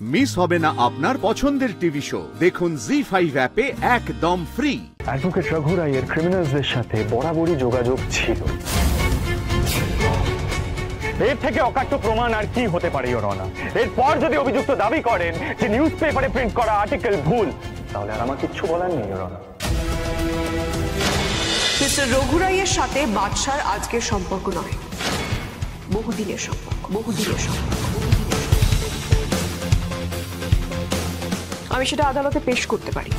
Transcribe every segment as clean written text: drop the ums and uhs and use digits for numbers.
Miss হবে না আপনার পছন্দের টিভি শো। দেখুন জি5 অ্যাপে একদম ফ্রি। অ্যাডভোকেট রঘু রায়ের ক্রিমিনালসদের সাথে বরাবরই যোগাযোগ ছিল। এর থেকে অকাট্য প্রমাণ আর কি হতে পারে ইওর অনার? এরপর যদি অভিযুক্ত দাবি করেন যে নিউজ পেপারে প্রিন্ট করা আর্টিকেল ভুল, তাহলে আর আমার কিচ্ছু বলার নেই ইওর অনার। মিস্টার রঘু রায়ের সাথে বাদশার আজকের সম্পর্ক নয়, বহুদিনের সম্পর্ক। আমি সেটা আদালতে পেশ করতে পারি।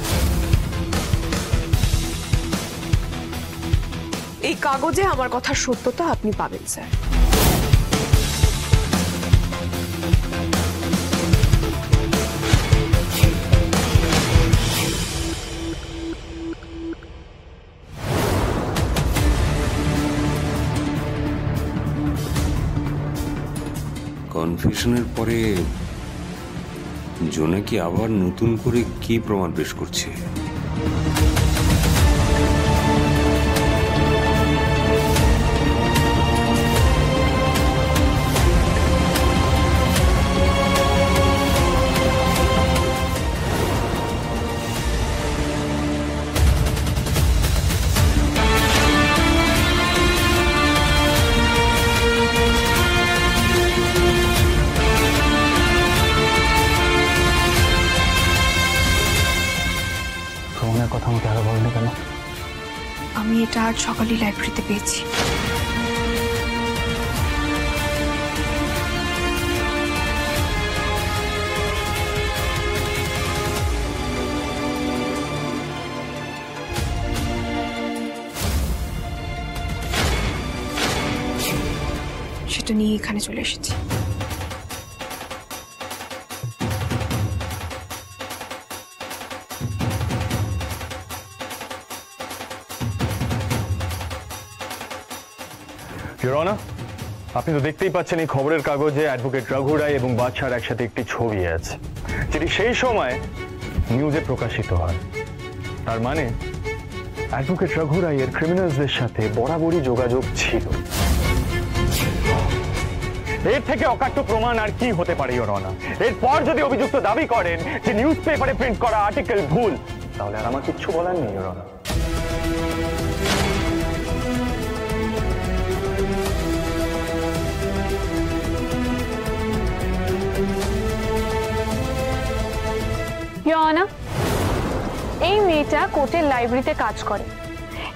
এই কাগজে আমার কথার সত্যতা আপনি পাবেন স্যার। কনফিউশনের পরে জোনাকি আবার নতুন করে কি প্রমাণ পেশ করছে? কথা আমাকে আরো বলনি কেন? আমি এটা আজ সকালে লাইব্রেরিতে পেয়েছি। সেটা নিয়ে এখানে চলে এসেছি। ইওর অনার, আপনি তো দেখতেই পাচ্ছেন এই খবরের কাগজে অ্যাডভোকেট রঘু রায় এবং বাদশার একসাথে একটি ছবি আছে, যেটি সেই সময় নিউজে প্রকাশিত হয়। তার মানে অ্যাডভোকেট রঘু রায়ের ক্রিমিনালসদের সাথে বরাবরই যোগাযোগ ছিল। এর থেকে অকাট্য প্রমাণ আর কি হতে পারে ইওর অনার? এরপর যদি অভিযুক্ত দাবি করেন যে নিউজ পেপারে প্রিন্ট করা আর্টিকেল ভুল, তাহলে আর আমার কিচ্ছু বলার নেই ইওর অনার। এই মেয়েটা কোর্টের লাইব্রেরিতে কাজ করে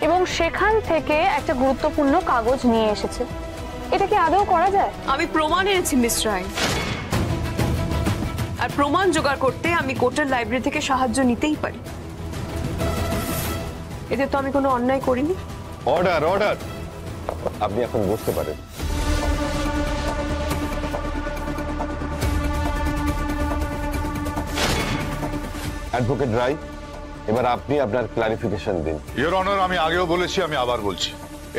এবং সেখান থেকে একটা গুরুত্বপূর্ণ কাগজ নিয়ে এসেছে। এটা কি আদৌ করা যায়? আমি প্রমাণ এনেছি মিস রায়, আর প্রমাণ জোগাড় করতে আমি কোর্টের লাইব্রেরি থেকে সাহায্য নিতেই পারি। এতে তো আমি কোনো অন্যায় করিনি। অর্ডার অর্ডার, আপনি এখন বুঝতে পারেন। অ্যাডভোকেট রায়, এবার আপনি আপনার ক্লারিফিকেশন দিন। ইওর অনার, আমি আগেও বলেছি, আমি আবার বলছি,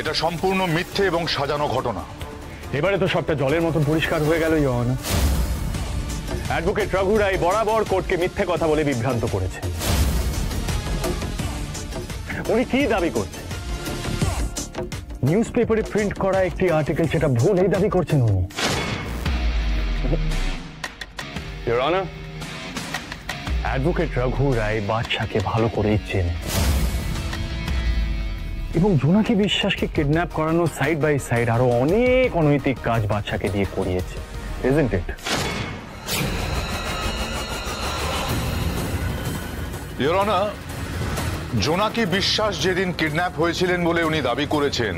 এটা সম্পূর্ণ মিথ্যে এবং সাজানো ঘটনা। এবারে তো সবটা জলের মতন পরিষ্কার হয়ে গেল ইওর অনার। অ্যাডভোকেট রঘু রায় বরাবর কোর্টকে মিথ্যে কথা বলে বিভ্রান্ত করেছে। উনি কি দাবি করছেন? নিউজ পেপারে প্রিন্ট করা একটি আর্টিকেল সেটা ভুল, এই দাবি করছেন উনি। ইওর অনার, অ্যাডভোকেট রঘু রায় বাদশাকে ভালো করেই চেনে এবং জোনাকি বিশ্বাসকে কিডন্যাপ করানো সাইড বাই সাইড আরো অনেক অনৈতিক কাজ বাদশাকে দিয়ে করিয়েছে, ইজন্ট ইট? ইওর অনার, জোনাকি বিশ্বাস যেদিন কিডন্যাপ হয়েছিলেন বলে উনি দাবি করেছেন,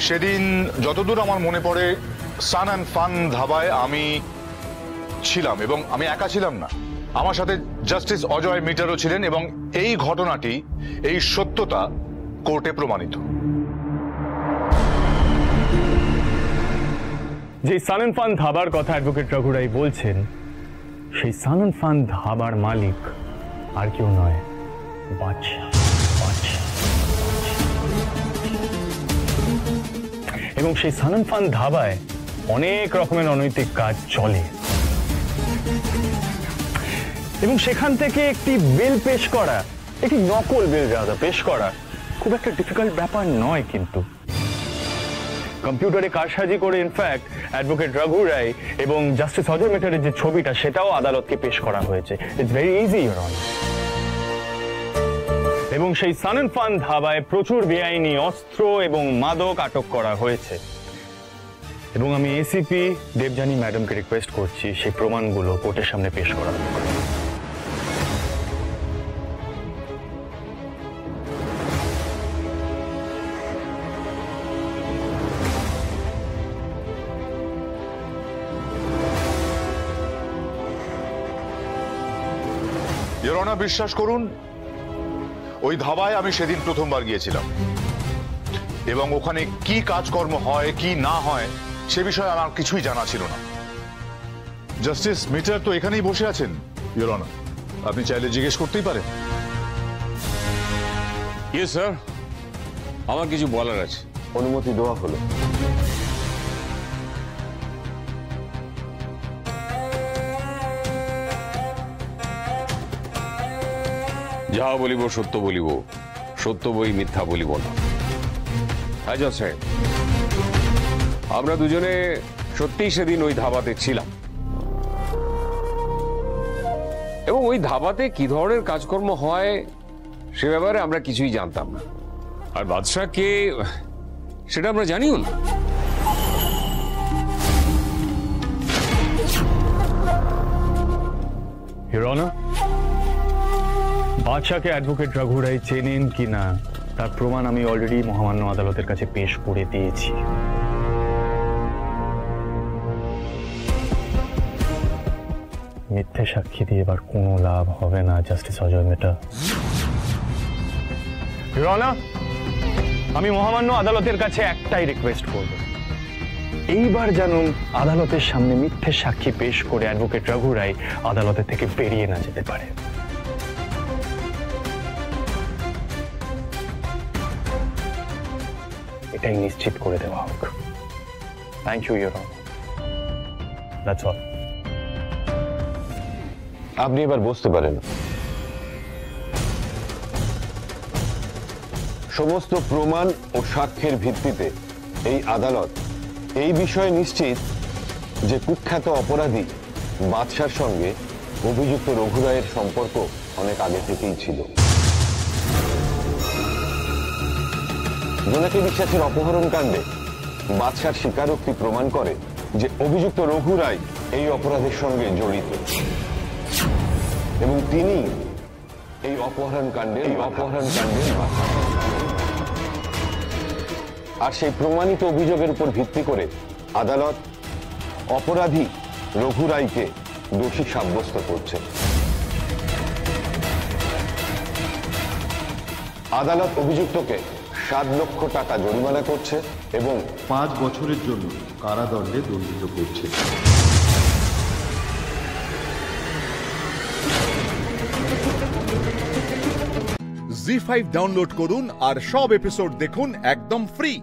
সেদিন যতদূর আমার মনে পড়ে সান অ্যান্ড ফান ধাবায় আমি ছিলাম, এবং আমি একা ছিলাম না, আমার সাথে জাস্টিস অজয় মিটারও ছিলেন, এবং এই ঘটনাটি, এই সত্যতা কোর্টে প্রমাণিত। যে সান অ্যান্ড ফান ধাবার কথা অ্যাডভোকেট রঘু রায় বলছেন, সেই সান অ্যান্ড ফান ধাবার মালিক আর কেউ নয়, বাদশা। এবং সেই সান অ্যান্ড ফান ধাবায় অনেক রকমের অনৈতিক কাজ চলে এবং সেখান থেকে একটি বিল পেশ করা, একটি নকল বিল পেশ করা খুব একটা ডিফিকাল্ট ব্যাপার নয়। কিন্তু কম্পিউটারে কারসাজি করে ইনফ্যাক্ট অ্যাডভোকেট রঘু রায় এবং জাস্টিস অজয় মেটারের যে ছবিটা সেটাও আদালতকে পেশ করা হয়েছে। It's very easy your honour. এবং সেই সান অ্যান্ড ফান ধাবায় প্রচুর বেআইনি অস্ত্র এবং মাদক আটক করা হয়েছে। এবং আমি এসিপি দেবযানী ম্যাডামকে রিকোয়েস্ট করছি সেই প্রমাণগুলো কোর্টের সামনে পেশ করা হোক। ইওর অনার, বিশ্বাস করুন, ওই ধাবায় আমি সেদিন প্রথমবার গিয়েছিলাম এবং ওখানে কি কাজকর্ম হয় কি না হয় সে বিষয়ে আমার কিছুই জানা ছিল না। জাস্টিস মিটার তো এখানেই বসে আছেন ইওর অনার, আপনি চাইলে জিজ্ঞেস করতেই পারেন। ইয়েস স্যার, আমার কিছু বলার আছে। অনুমতি দেওয়া হলো। যাহা বলিব সত্য বলিব, সত্য বই মিথ্যা বলিব না। হ্যাঁ জজ সাহেব, আমরা দুজনে সত্যিই সেদিন ওই ধাবাতে ছিলাম এবং ওই ধাবাতে কি ধরনের কাজকর্ম হয় সে ব্যাপারে আমরা কিছুই জানতাম না। আর বাদশাহ কে সেটা আমরা জানিও না। ইওর অনার, বাদশাকে অ্যাডভোকেট রঘু রায় চেনেন কিনা তার প্রমাণ আমি অলরেডি মহামান্য আদালতের কাছে পেশ করে দিয়েছি। মিথ্যে সাক্ষী দিয়ে এবার কোনো লাভ হবে না justice Ajay meta. Your honour, আমি মহামান্য আদালতের কাছে একটাই রিকোয়েস্ট করব, এইবার যেন আদালতের সামনে মিথ্যে সাক্ষী পেশ করে অ্যাডভোকেট রঘু রায় আদালতের থেকে বেরিয়ে না যেতে পারে। এটাই নিশ্চিত করে দেওয়া হোক। Thank you your honour, that's all. আপনি এবার বসতে পারেন। সমস্ত প্রমাণ ও সাক্ষ্যের ভিত্তিতে এই আদালত এই বিষয়ে নিশ্চিত যে কুখ্যাত অপরাধী বাদশার সঙ্গে অভিযুক্ত রঘু রায়ের সম্পর্ক অনেক আগে থেকেই ছিল। জোনাকি বিশ্বাসের অপহরণ কাণ্ডে বাদশার স্বীকারোক্তি প্রমাণ করে যে অভিযুক্ত রঘু রায় এই অপরাধের সঙ্গে জড়িত এবং তিনি এই অপহরণ কাণ্ডের আর সেই প্রমাণিত অভিযোগের উপর ভিত্তি করে আদালত অপরাধী রঘু রায়কে দোষী সাব্যস্ত করছে। আদালত অভিযুক্তকে 7 লক্ষ টাকা জরিমানা করছে এবং 5 বছরের জন্য কারাদণ্ডে দণ্ডিত করছে। জি5 ডাউনলোড করুন আর সব এপিসোড দেখুন একদম ফ্রি।